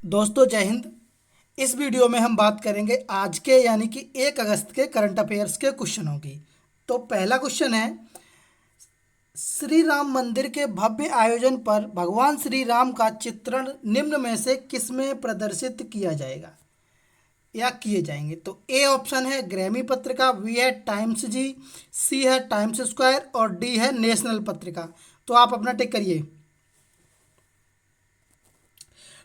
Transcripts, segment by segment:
दोस्तों जय हिंद। इस वीडियो में हम बात करेंगे आज के यानी कि 1 अगस्त के करंट अफेयर्स के क्वेश्चनों की। तो पहला क्वेश्चन है, श्री राम मंदिर के भव्य आयोजन पर भगवान श्री राम का चित्रण निम्न में से किसमें प्रदर्शित किया जाएगा या किए जाएंगे। तो ए ऑप्शन है ग्रैमी पत्रिका, बी है टाइम्स जी, सी है टाइम्स स्क्वायर और डी है नेशनल पत्रिका। तो आप अपना टिक करिए।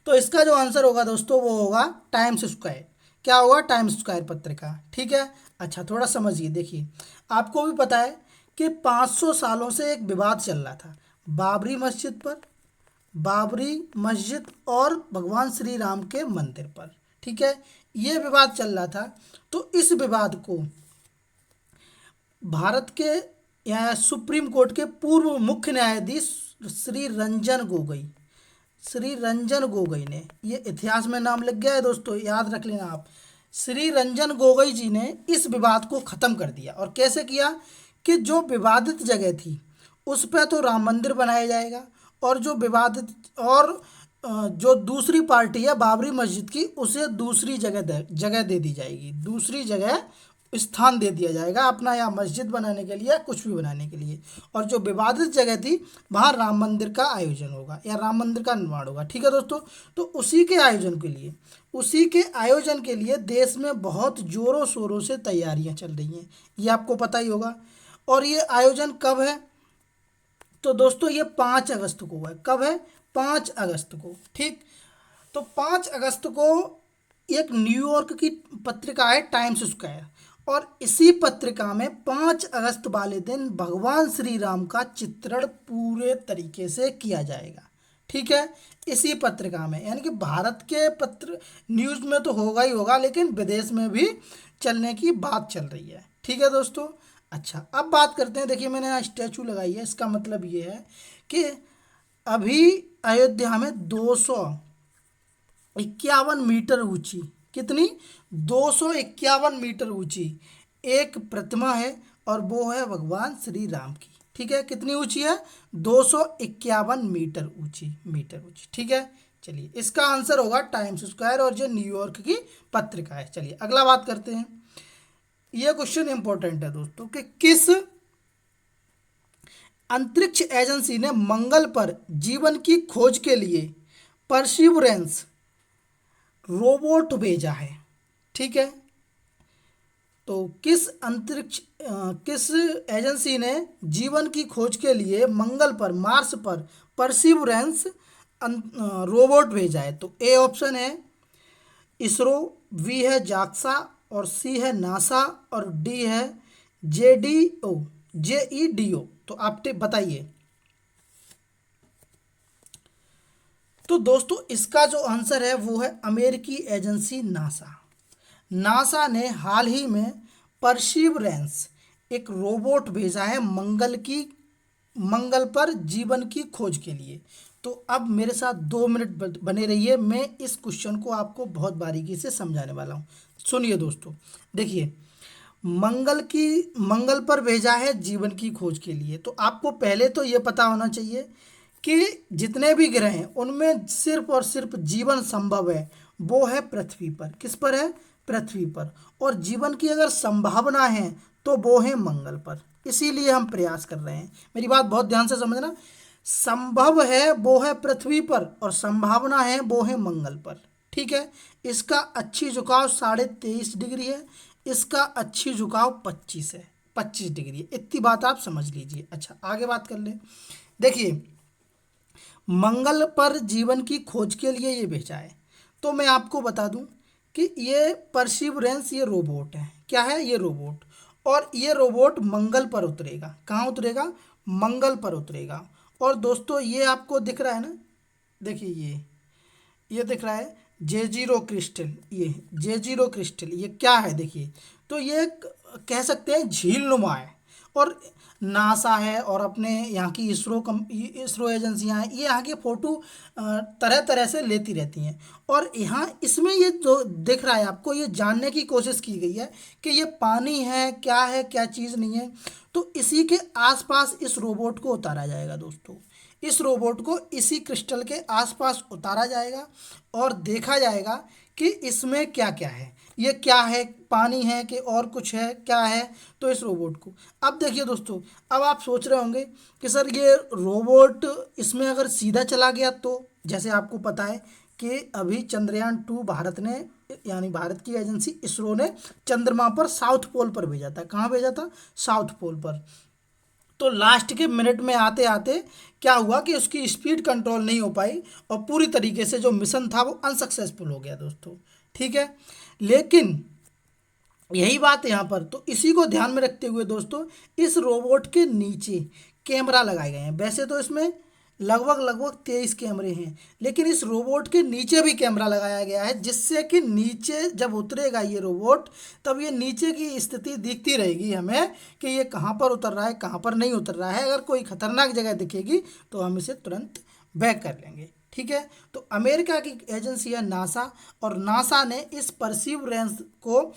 तो इसका जो आंसर होगा दोस्तों वो होगा टाइम्स स्क्वायर। क्या होगा? टाइम्स स्क्वायर पत्रिका। ठीक है। अच्छा, थोड़ा समझिए। देखिए, आपको भी पता है कि 500 सालों से एक विवाद चल रहा था बाबरी मस्जिद पर, बाबरी मस्जिद और भगवान श्री राम के मंदिर पर। ठीक है, ये विवाद चल रहा था। तो इस विवाद को भारत के या सुप्रीम कोर्ट के पूर्व मुख्य न्यायाधीश श्री रंजन गोगोई ने, ये इतिहास में नाम लग गया है दोस्तों, याद रख लेना आप। श्री रंजन गोगोई जी ने इस विवाद को ख़त्म कर दिया। और कैसे किया कि जो विवादित जगह थी उस पर तो राम मंदिर बनाया जाएगा, और जो विवादित और जो दूसरी पार्टी है बाबरी मस्जिद की, उसे दूसरी जगह दे दी जाएगी, दूसरी जगह स्थान दे दिया जाएगा अपना, या मस्जिद बनाने के लिए या कुछ भी बनाने के लिए। और जो विवादित जगह थी वहाँ राम मंदिर का आयोजन होगा या राम मंदिर का निर्माण होगा। ठीक है दोस्तों। तो उसी के आयोजन के लिए देश में बहुत ज़ोरों शोरों से तैयारियां चल रही हैं, ये आपको पता ही होगा। और ये आयोजन कब है? तो दोस्तों ये 5 अगस्त को है। कब है? 5 अगस्त को। ठीक। तो 5 अगस्त को एक न्यूयॉर्क की पत्रिका है टाइम्स स्क्वायर, और इसी पत्रिका में 5 अगस्त वाले दिन भगवान श्री राम का चित्रण पूरे तरीके से किया जाएगा। ठीक है, इसी पत्रिका में, यानी कि भारत के पत्र न्यूज़ में तो होगा ही होगा, लेकिन विदेश में भी चलने की बात चल रही है। ठीक है दोस्तों। अच्छा, अब बात करते हैं। देखिए, मैंने यहाँ स्टैचू लगाई है, इसका मतलब ये है कि अभी अयोध्या में 251 मीटर ऊंची, कितनी? 251 मीटर ऊंची एक प्रतिमा है, और वो है भगवान श्री राम की। ठीक है, कितनी ऊंची है? 251 मीटर ऊंची। ठीक है। चलिए, इसका आंसर होगा टाइम्स स्क्वायर और जो न्यूयॉर्क की पत्रिका है। चलिए अगला बात करते हैं। यह क्वेश्चन इंपॉर्टेंट है दोस्तों कि किस अंतरिक्ष एजेंसी ने मंगल पर जीवन की खोज के लिए परसिवरेंस रोबोट भेजा है? ठीक है। तो किस एजेंसी ने जीवन की खोज के लिए मंगल पर, मार्स पर परसिवरेंस रोबोट भेजा है? तो ए ऑप्शन है इसरो, बी है जाक्सा और सी है नासा और डी है जेईडीओ। तो आप बताइए। तो दोस्तों इसका जो आंसर है वो है अमेरिकी एजेंसी नासा। नासा ने हाल ही में परसिवरेंस एक रोबोट भेजा है मंगल पर जीवन की खोज के लिए। तो अब मेरे साथ 2 मिनट बने रहिए, मैं इस क्वेश्चन को आपको बहुत बारीकी से समझाने वाला हूँ। सुनिए दोस्तों। देखिए, मंगल पर भेजा है जीवन की खोज के लिए, तो आपको पहले तो ये पता होना चाहिए कि जितने भी ग्रह हैं उनमें सिर्फ और सिर्फ जीवन संभव है वो है पृथ्वी पर। किस पर है? पृथ्वी पर। और जीवन की अगर संभावना है तो वो है मंगल पर। इसीलिए हम प्रयास कर रहे हैं। मेरी बात बहुत ध्यान से समझना। संभव है वो है पृथ्वी पर और संभावना है वो है मंगल पर। ठीक है। इसका अच्छी झुकाव 23.5 डिग्री है, इसका अच्छी झुकाव 25 है, 25 डिग्री है। इतनी बात आप समझ लीजिए। अच्छा, आगे बात कर ले। देखिए, मंगल पर जीवन की खोज के लिए ये भेजा है। तो मैं आपको बता दूं कि ये परसिवरेंस ये रोबोट है। क्या है? ये रोबोट। और ये रोबोट मंगल पर उतरेगा। कहाँ उतरेगा? मंगल पर उतरेगा। और दोस्तों ये आपको दिख रहा है ना, देखिए ये दिख रहा है J0 क्रिस्टल। ये J0 क्रिस्टल ये क्या है? देखिए, तो ये कह सकते हैं झील नुमा है। और नासा है और अपने यहाँ की इसरो एजेंसियाँ हैं, ये यहाँ के फोटो तरह तरह से लेती रहती हैं। और यहाँ इसमें ये जो दिख रहा है आपको, ये जानने की कोशिश की गई है कि ये पानी है क्या चीज़ नहीं है। तो इसी के आसपास इस रोबोट को उतारा जाएगा दोस्तों। इस रोबोट को इसी क्रिस्टल के आसपास उतारा जाएगा और देखा जाएगा कि इसमें क्या क्या है, ये क्या है, पानी है कि और कुछ है, क्या है। तो इस रोबोट को, अब देखिए दोस्तों, अब आप सोच रहे होंगे कि सर ये रोबोट इसमें अगर सीधा चला गया तो, जैसे आपको पता है कि अभी चंद्रयान 2 भारत ने, यानी भारत की एजेंसी इसरो ने चंद्रमा पर साउथ पोल पर भेजा था। कहाँ भेजा था? साउथ पोल पर। तो लास्ट के मिनट में आते आते क्या हुआ कि उसकी स्पीड कंट्रोल नहीं हो पाई और पूरी तरीके से जो मिशन था वो अनसक्सेसफुल हो गया दोस्तों। ठीक है, लेकिन यही बात है यहाँ पर, तो इसी को ध्यान में रखते हुए दोस्तों इस रोबोट के नीचे कैमरा लगाए गए हैं। वैसे तो इसमें लगभग लगभग 23 कैमरे हैं, लेकिन इस रोबोट के नीचे भी कैमरा लगाया गया है, जिससे कि नीचे जब उतरेगा ये रोबोट, तब ये नीचे की स्थिति दिखती रहेगी हमें कि ये कहाँ पर उतर रहा है, कहाँ पर नहीं उतर रहा है। अगर कोई खतरनाक जगह दिखेगी तो हम इसे तुरंत बैक कर लेंगे। ठीक है, तो अमेरिका की एजेंसी है नासा, और नासा ने इस परसीवरेंस को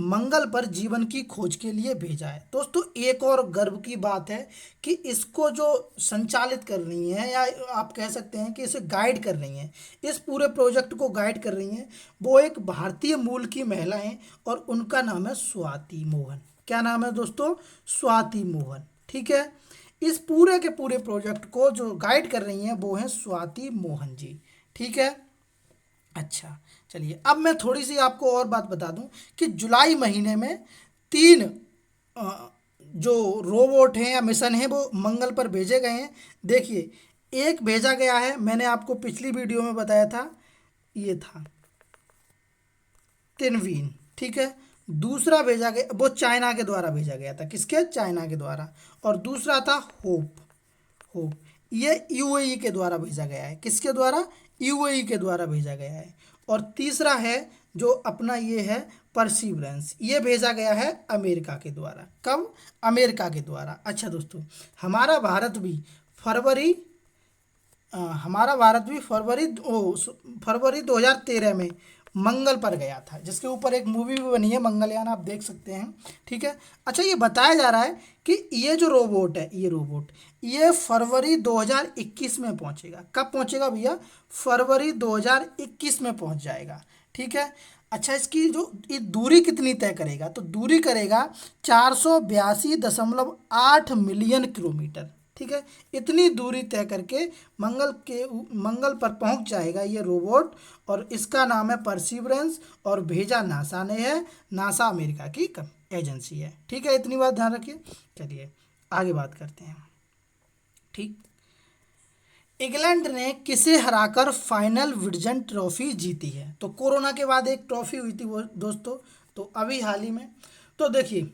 मंगल पर जीवन की खोज के लिए भेजा है। दोस्तों एक और गर्व की बात है कि इसको जो संचालित कर रही हैं, या आप कह सकते हैं कि इसे गाइड कर रही हैं, इस पूरे प्रोजेक्ट को गाइड कर रही हैं, वो एक भारतीय मूल की महिला हैं और उनका नाम है स्वाति मोहन। क्या नाम है दोस्तों? स्वाति मोहन। ठीक है, इस पूरे के पूरे प्रोजेक्ट को जो गाइड कर रही हैं वो हैं स्वाति मोहन जी। ठीक है, अच्छा चलिए, अब मैं थोड़ी सी आपको और बात बता दूं कि जुलाई महीने में 3 जो रोबोट हैं या मिशन हैं वो मंगल पर भेजे गए हैं। देखिए, एक भेजा गया है, मैंने आपको पिछली वीडियो में बताया था, ये था तिनवीन। ठीक है, दूसरा भेजा गया, वो चाइना के द्वारा भेजा गया था। किसके? चाइना के द्वारा। और दूसरा था होप। होप ये यूएई के द्वारा भेजा गया है। किसके द्वारा? यूएई के द्वारा भेजा गया है। और तीसरा है जो अपना ये है परसिवरेंस, ये भेजा गया है अमेरिका के द्वारा। कब? अमेरिका के द्वारा। अच्छा दोस्तों, हमारा भारत भी फरवरी हमारा भारत भी फरवरी 2013 में मंगल पर गया था, जिसके ऊपर एक मूवी भी बनी है मंगलयान, आप देख सकते हैं। ठीक है, अच्छा ये बताया जा रहा है कि ये जो रोबोट है, ये रोबोट ये फरवरी 2021 में पहुंचेगा। कब पहुंचेगा भैया? फरवरी 2021 में पहुंच जाएगा। ठीक है, अच्छा इसकी जो ये दूरी कितनी तय करेगा? तो दूरी करेगा 482.8 मिलियन किलोमीटर। ठीक है, इतनी दूरी तय करके मंगल पर पहुंच जाएगा ये रोबोट, और इसका नाम है परसिवरेंस, और भेजा नासा ने है। नासा अमेरिका की एजेंसी है। ठीक है, इतनी बात ध्यान रखिए। चलिए आगे बात करते हैं। ठीक, इंग्लैंड ने किसे हराकर फाइनल विजडन ट्रॉफी जीती है? तो कोरोना के बाद एक ट्रॉफी हुई थी वो दोस्तों, तो अभी हाल ही में, तो देखिए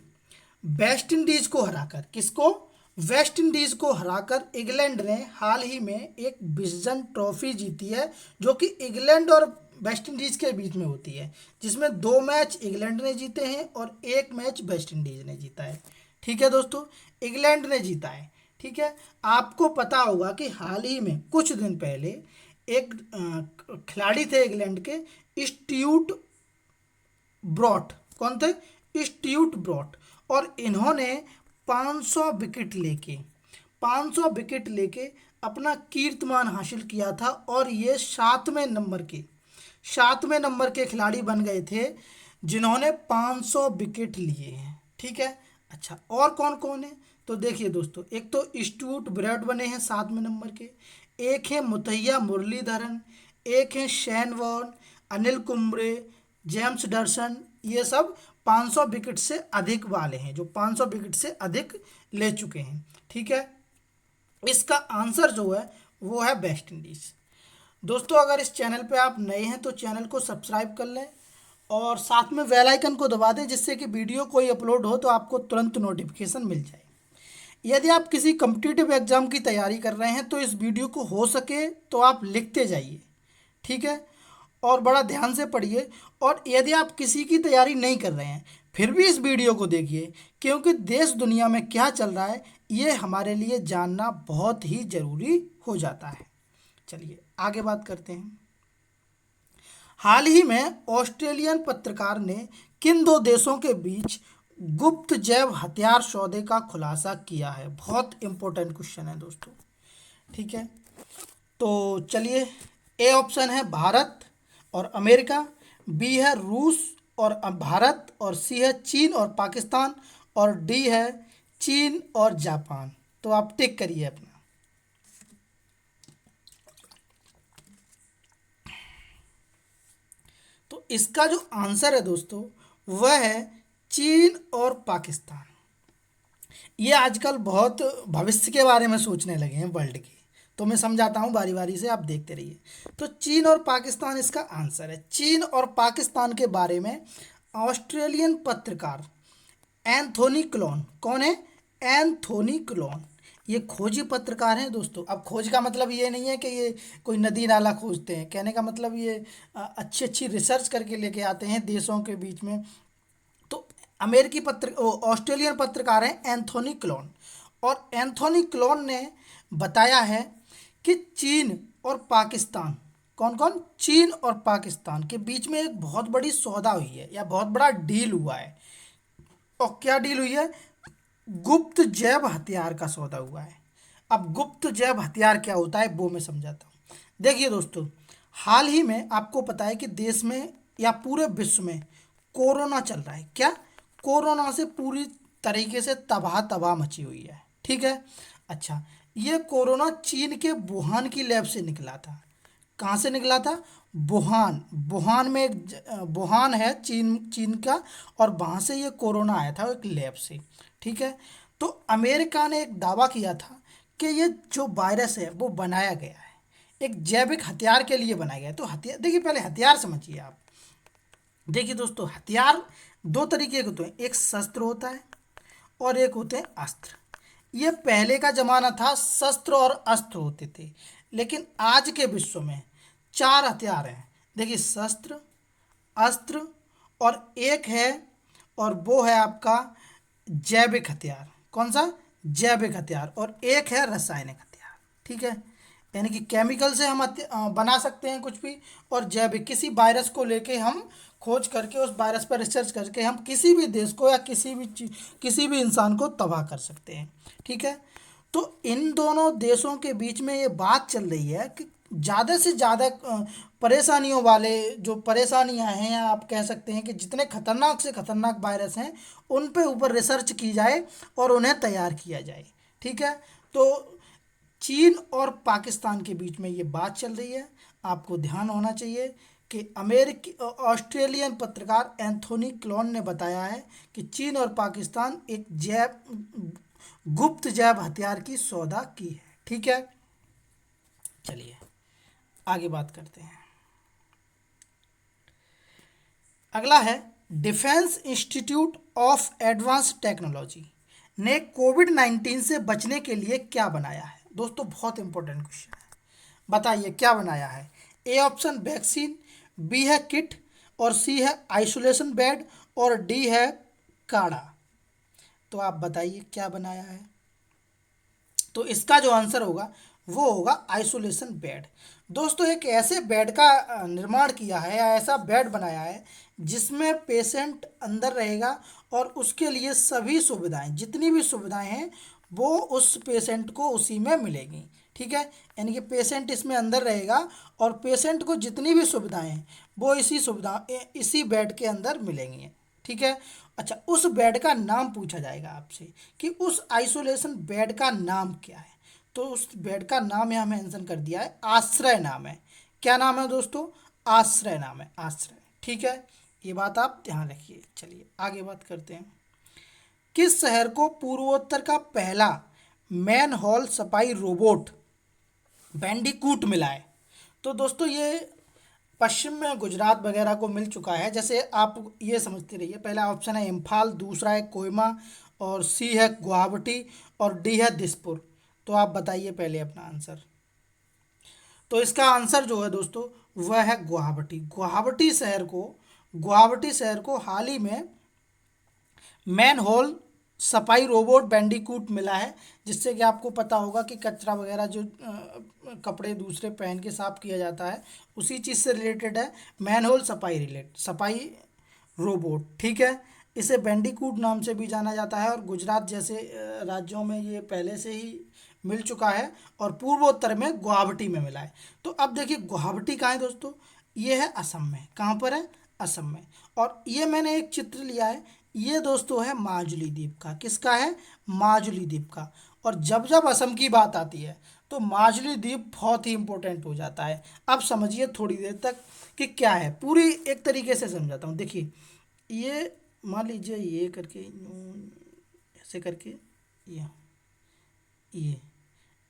वेस्ट इंडीज को हराकर, किसको? वेस्ट इंडीज को हराकर इंग्लैंड ने हाल ही में एक विजडन ट्रॉफी जीती है, जो कि इंग्लैंड और वेस्ट इंडीज के बीच में होती है, जिसमें 2 मैच इंग्लैंड ने जीते हैं और 1 मैच वेस्ट इंडीज ने जीता है। ठीक है दोस्तों, इंग्लैंड ने जीता है। ठीक है, आपको पता होगा कि हाल ही में कुछ दिन पहले एक खिलाड़ी थे इंग्लैंड के, स्टीव्ट ब्रॉट। कौन थे? स्टीव्ट ब्रॉट। और इन्होंने 500 विकेट लेके अपना कीर्तिमान हासिल किया था, और ये 7वें नंबर के खिलाड़ी बन गए थे जिन्होंने 500 विकेट लिए हैं। ठीक है, अच्छा और कौन कौन है? तो देखिए दोस्तों, एक तो स्टूअर्ट ब्रॉड बने हैं 7वें नंबर के, एक है मुथैया मुरलीधरन, एक है Shane Warne, Anil Kumble, James Anderson. ये सब 500 विकेट से अधिक वाले हैं, जो 500 विकेट से अधिक ले चुके हैं। ठीक है, इसका आंसर जो है वो है वेस्ट इंडीज। दोस्तों अगर इस चैनल पे आप नए हैं तो चैनल को सब्सक्राइब कर लें और साथ में बेल आइकन को दबा दें, जिससे कि वीडियो कोई अपलोड हो तो आपको तुरंत नोटिफिकेशन मिल जाए। यदि आप किसी कम्पिटिटिव एग्जाम की तैयारी कर रहे हैं तो इस वीडियो को हो सके तो आप लिखते जाइए। ठीक है, और बड़ा ध्यान से पढ़िए। और यदि आप किसी की तैयारी नहीं कर रहे हैं फिर भी इस वीडियो को देखिए, क्योंकि देश दुनिया में क्या चल रहा है ये हमारे लिए जानना बहुत ही ज़रूरी हो जाता है। चलिए आगे बात करते हैं। हाल ही में ऑस्ट्रेलियन पत्रकार ने किन 2 देशों के बीच गुप्त जैव हथियार सौदे का खुलासा किया है? बहुत इंपॉर्टेंट क्वेश्चन है दोस्तों। ठीक है, तो चलिए, ए ऑप्शन है भारत और अमेरिका, बी है रूस और भारत, और सी है चीन और पाकिस्तान, और डी है चीन और जापान। तो आप टिक करिए अपना। तो इसका जो आंसर है दोस्तों वह है चीन और पाकिस्तान। ये आजकल बहुत भविष्य के बारे में सोचने लगे हैं वर्ल्ड की। तो मैं समझाता हूँ बारी बारी से, आप देखते रहिए। तो चीन और पाकिस्तान इसका आंसर है। चीन और पाकिस्तान के बारे में ऑस्ट्रेलियन पत्रकार एंथोनी क्लोन, कौन है? एंथोनी क्लोन, ये खोजी पत्रकार हैं दोस्तों। अब खोज का मतलब ये नहीं है कि ये कोई नदी नाला खोजते हैं, कहने का मतलब ये अच्छी अच्छी रिसर्च करके लेके आते हैं देशों के बीच में। तो अमेरिकी ऑस्ट्रेलियन पत्रकार हैं एंथोनी क्लोन, और एंथोनी क्लोन ने बताया है कि चीन और पाकिस्तान, कौन कौन? चीन और पाकिस्तान के बीच में एक बहुत बड़ी सौदा हुई है, या बहुत बड़ा डील हुआ है। और क्या डील हुई है? गुप्त जैव हथियार का सौदा हुआ है। अब गुप्त जैव हथियार क्या होता है वो मैं समझाता हूँ। देखिए दोस्तों, हाल ही में आपको पता है कि देश में या पूरे विश्व में कोरोना चल रहा है। क्या? कोरोना से पूरी तरीके से तबाह तबाह मची हुई है। ठीक है, अच्छा, ये कोरोना चीन के वुहान की लैब से निकला था। कहाँ से निकला था? वुहान। वुहान में एक वुहान है चीन, चीन का, और वहाँ से ये कोरोना आया था एक लैब से। ठीक है, तो अमेरिका ने एक दावा किया था कि ये जो वायरस है वो बनाया गया है, एक जैविक हथियार के लिए बनाया गया है। तो हथियार देखिए, पहले हथियार समझिए आप। देखिए दोस्तों, हथियार दो तरीके के होते हैं, एक शस्त्र होता है और एक होते हैं अस्त्र। ये पहले का जमाना था, शस्त्र और अस्त्र होते थे, लेकिन आज के विश्व में चार हथियार हैं। देखिए, शस्त्र, अस्त्र, और एक है, और वो है आपका जैविक हथियार। कौन सा? जैविक हथियार। और एक है रासायनिक हथियार। ठीक है, यानी कि केमिकल से हम बना सकते हैं कुछ भी, और जैविक, किसी वायरस को लेके हम खोज करके उस वायरस पर रिसर्च करके हम किसी भी देश को या किसी भी चीज, किसी भी इंसान को तबाह कर सकते हैं। ठीक है, तो इन दोनों देशों के बीच में ये बात चल रही है कि ज़्यादा से ज़्यादा परेशानियों वाले जो परेशानियां हैं, या आप कह सकते हैं कि जितने खतरनाक से खतरनाक वायरस हैं उन पे ऊपर रिसर्च की जाए और उन्हें तैयार किया जाए। ठीक है, तो चीन और पाकिस्तान के बीच में ये बात चल रही है। आपको ध्यान होना चाहिए कि अमेरिकी ऑस्ट्रेलियन पत्रकार एंथोनी क्लोन ने बताया है कि चीन और पाकिस्तान एक गुप्त जैव हथियार की सौदा की है। ठीक है, चलिए आगे बात करते हैं। अगला है, defence institute of advance technology ने कोविड 19 से बचने के लिए क्या बनाया है? दोस्तों, बहुत इंपॉर्टेंट क्वेश्चन है, बताइए क्या बनाया है? ए ऑप्शन वैक्सीन, बी है किट, और सी है आइसोलेशन बेड, और डी है काढ़ा। तो आप बताइए क्या बनाया है? तो इसका जो आंसर होगा वो होगा आइसोलेशन बेड। दोस्तों, एक ऐसे बेड का निर्माण किया है, या ऐसा बेड बनाया है जिसमें पेशेंट अंदर रहेगा, और उसके लिए सभी सुविधाएं, जितनी भी सुविधाएं हैं वो उस पेशेंट को उसी में मिलेगी। ठीक है, यानी कि पेशेंट इसमें अंदर रहेगा और पेशेंट को जितनी भी सुविधाएं हैं वो इसी बेड के अंदर मिलेंगी। ठीक है, अच्छा, उस बेड का नाम पूछा जाएगा आपसे कि उस आइसोलेशन बेड का नाम क्या है। तो उस बेड का नाम यहाँ मेंशन कर दिया है, आश्रय नाम है। क्या नाम है दोस्तों? आश्रय नाम है, आश्रय। ठीक है, ये बात आप ध्यान रखिए। चलिए आगे बात करते हैं। किस शहर को पूर्वोत्तर का पहला मैन हॉल सफाई रोबोट बैंडिकूट मिला है? तो दोस्तों, ये पश्चिम में गुजरात वगैरह को मिल चुका है। जैसे आप ये समझते रहिए, पहला ऑप्शन है इम्फाल, दूसरा है कोहिमा, और सी है गुवाहाटी, और डी है दिसपुर। तो आप बताइए पहले अपना आंसर। तो इसका आंसर जो है दोस्तों वह है गुवाहाटी। गुवाहाटी शहर को हाल ही में मैन होल सफाई रोबोट बैंडिकूट मिला है, जिससे कि आपको पता होगा कि कचरा वगैरह जो कपड़े दूसरे पहन के साफ किया जाता है, उसी चीज़ से रिलेटेड है मैन होल सफाई रोबोट। ठीक है, इसे बैंडिकूट नाम से भी जाना जाता है, और गुजरात जैसे राज्यों में ये पहले से ही मिल चुका है और पूर्वोत्तर में गुवाहाटी में मिला है। तो अब देखिए गुवाहाटी कहाँ है दोस्तों, ये है असम में। कहाँ पर है, असम में। और ये मैंने एक चित्र लिया है, ये दोस्तों है माजुली द्वीप का। किसका है, माजुली द्वीप का। और जब जब असम की बात आती है तो माजुली द्वीप बहुत ही इंपॉर्टेंट हो जाता है। अब समझिए थोड़ी देर तक कि क्या है, पूरी एक तरीके से समझाता हूँ। देखिए ये मान लीजिए ये करके ऐसे करके ये ये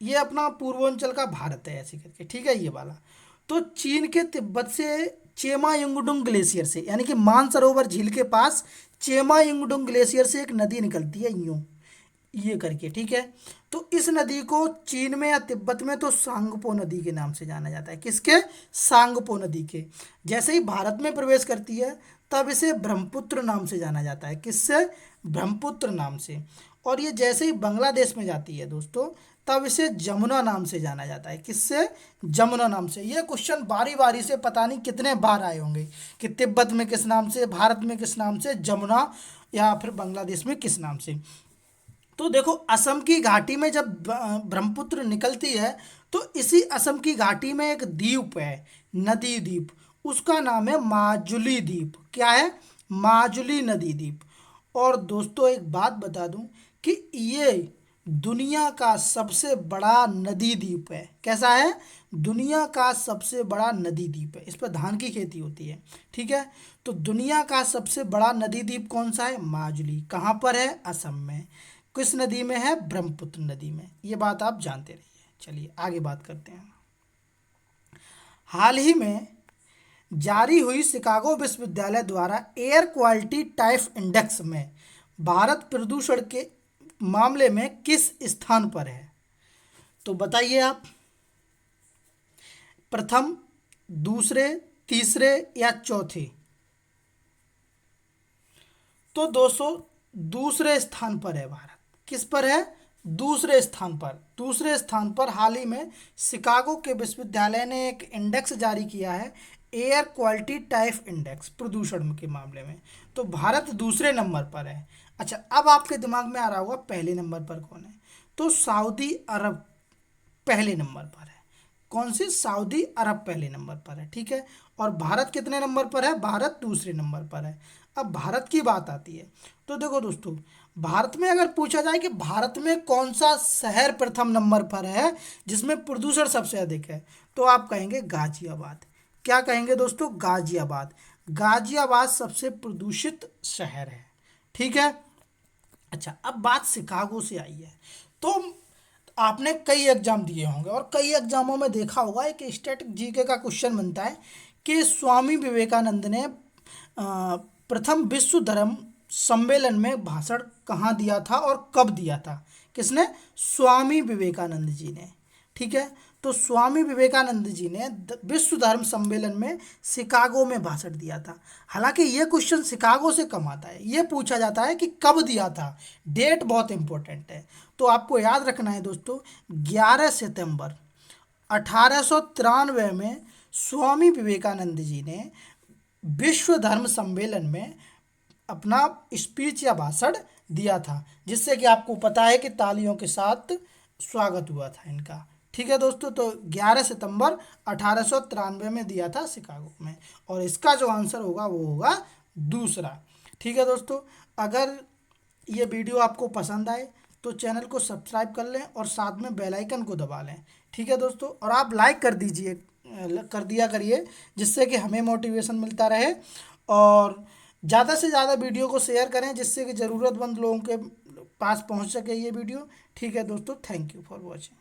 ये अपना पूर्वांचल का भारत है ऐसे करके, ठीक है, ये वाला। तो चीन के तिब्बत से चेमायुंगडुंग ग्लेशियर से, यानी कि मानसरोवर झील के पास चेमायुंगडुंग ग्लेशियर से एक नदी निकलती है यूं ये करके, ठीक है। तो इस नदी को चीन में या तिब्बत में तो सांगपो नदी के नाम से जाना जाता है। किसके, सांगपो नदी के। जैसे ही भारत में प्रवेश करती है तब इसे ब्रह्मपुत्र नाम से जाना जाता है। किससे, ब्रह्मपुत्र नाम से। और ये जैसे ही बांग्लादेश में जाती है दोस्तों तब इसे जमुना नाम से जाना जाता है। किससे, जमुना नाम से। ये क्वेश्चन बारी बारी से पता नहीं कितने बार आए होंगे कि तिब्बत में किस नाम से, भारत में किस नाम से, जमुना, या फिर बांग्लादेश में किस नाम से। तो देखो असम की घाटी में जब ब्रह्मपुत्र निकलती है तो इसी असम की घाटी में एक द्वीप है, नदी द्वीप, उसका नाम है माजुली द्वीप। क्या है, माजुली नदी द्वीप। और दोस्तों एक बात बता दूं कि ये दुनिया का सबसे बड़ा नदी द्वीप है। कैसा है, दुनिया का सबसे बड़ा नदी द्वीप है। इस पर धान की खेती होती है, ठीक है। तो दुनिया का सबसे बड़ा नदी द्वीप कौन सा है, माजुली। कहाँ पर है, असम में। किस नदी में है, ब्रह्मपुत्र नदी में। ये बात आप जानते रहिए। चलिए आगे बात करते हैं। हाल ही में जारी हुई शिकागो विश्वविद्यालय द्वारा एयर क्वालिटी टाइप इंडेक्स में भारत प्रदूषण के मामले में किस स्थान पर है। तो बताइए आप, प्रथम, दूसरे, तीसरे या चौथे। तो दोस्तों दूसरे स्थान पर है भारत। किस पर है, दूसरे स्थान पर। दूसरे स्थान पर हाल ही में शिकागो के विश्वविद्यालय ने एक इंडेक्स जारी किया है, एयर क्वालिटी टाइप इंडेक्स, प्रदूषण के मामले में। तो भारत दूसरे नंबर पर है। अच्छा अब आपके दिमाग में आ रहा होगा पहले नंबर पर कौन है। तो सऊदी अरब पहले नंबर पर है। कौन सी, सऊदी अरब पहले नंबर पर है, ठीक है। और भारत कितने नंबर पर है, भारत दूसरे नंबर पर है। अब भारत की बात आती है तो देखो दोस्तों, भारत में अगर पूछा जाए कि भारत में कौन सा शहर प्रथम नंबर पर है जिसमें प्रदूषण सबसे अधिक है, तो आप कहेंगे गाजियाबाद। क्या कहेंगे दोस्तों, गाजियाबाद। गाजियाबाद सबसे प्रदूषित शहर है, ठीक है। अच्छा अब बात शिकागो से आई है। तो आपने कई एग्जाम दिए होंगे और कई एग्जामों में देखा होगा एक स्टैटिक जीके का क्वेश्चन बनता है कि स्वामी विवेकानंद ने प्रथम विश्व धर्म सम्मेलन में भाषण कहाँ दिया था और कब दिया था। किसने, स्वामी विवेकानंद जी ने, ठीक है। तो स्वामी विवेकानंद जी ने विश्व धर्म सम्मेलन में शिकागो में भाषण दिया था। हालांकि ये क्वेश्चन शिकागो से कम आता है, ये पूछा जाता है कि कब दिया था। डेट बहुत इंपॉर्टेंट है। तो आपको याद रखना है दोस्तों, 11 सितंबर 1893 में स्वामी विवेकानंद जी ने विश्व धर्म सम्मेलन में अपना स्पीच या भाषण दिया था, जिससे कि आपको पता है कि तालियों के साथ स्वागत हुआ था इनका, ठीक है दोस्तों। तो 11 सितंबर 1893 में दिया था शिकागो में। और इसका जो आंसर होगा वो होगा दूसरा, ठीक है दोस्तों। अगर ये वीडियो आपको पसंद आए तो चैनल को सब्सक्राइब कर लें और साथ में बेल आइकन को दबा लें, ठीक है दोस्तों। और आप लाइक कर दीजिए, कर दिया करिए, जिससे कि हमें मोटिवेशन मिलता रहे। और ज़्यादा से ज़्यादा वीडियो को शेयर करें जिससे कि ज़रूरतमंद लोगों के पास पहुंच सके ये वीडियो, ठीक है दोस्तों। Thank you for watching.